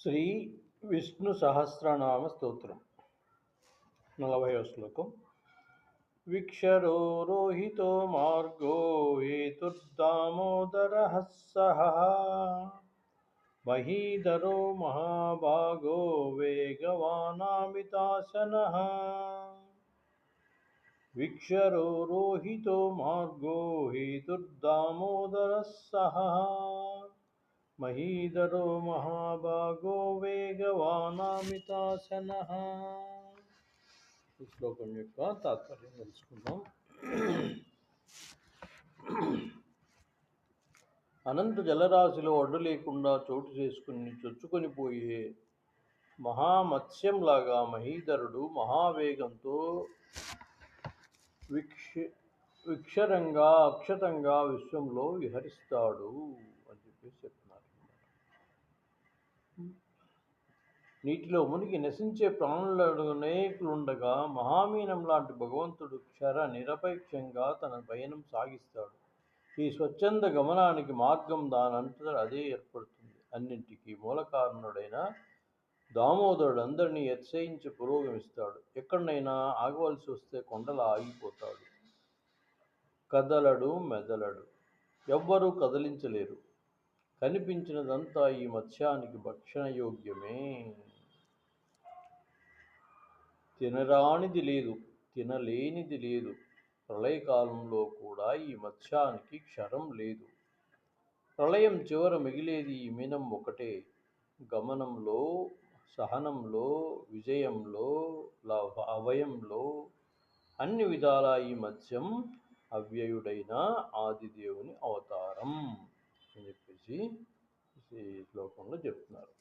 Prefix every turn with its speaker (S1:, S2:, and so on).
S1: శ్రీ విష్ణు సహస్రనామ స్తోత్రం 40వ శ్లోకం. విక్షరో రోహితో మార్గో హేతుర్దామోదరః సహ మహీధరో మహాభాగో వేగవానామితాశనః. విక్షరో రోహితో మార్గో హేతుర్దామోదరః సహ మహీధరో మహాభాగో వేగవానామితాశనః. ఈ శ్లోకం యొక్క తాత్పర్యం తెలుసుకుందాం. అనంత జలరాశిలో అడ్డు లేకుండా చోటు చేసుకుని చొచ్చుకొని పోయే మహామత్స్యంలాగా మహీధరుడు మహావేగంతో విక్షరంగా అక్షతంగా విశ్వంలో విహరిస్తాడు అని చెప్పేసి చెప్తున్నారు. నీటిలో మునిగి నశించే ప్రాణులు అనేకులుండగా మహామీనం లాంటి భగవంతుడు క్షర నిరపేక్షంగా తన పయనం సాగిస్తాడు. ఈ స్వచ్ఛంద గమనానికి మార్గం దానంతట అదే ఏర్పడుతుంది. అన్నింటికీ మూల కారణుడైన దామోదరుడు అందరినీ అతిశయించి పురోగమిస్తాడు. ఎక్కడైనా ఆగవలసి వస్తే కొండలా ఆగిపోతాడు. కదలడు, మెదలడు, ఎవ్వరూ కదిలించలేరు. కనిపించినదంతా ఈ మత్స్యానికి భక్షణయోగ్యమే. తినరానిది లేదు, తినలేనిది లేదు. ప్రళయకాలంలో కూడా ఈ మత్స్యానికి క్షరం లేదు. ప్రళయం చివర మిగిలేది ఈ మీనం ఒకటే. గమనంలో, సహనంలో, విజయంలో, అభయంలో అన్ని విధాలా ఈ మత్స్యం అవ్యయుడైన ఆదిదేవుని అవతారం అని చెప్పేసి ఈ శ్లోకంలో చెప్తున్నారు.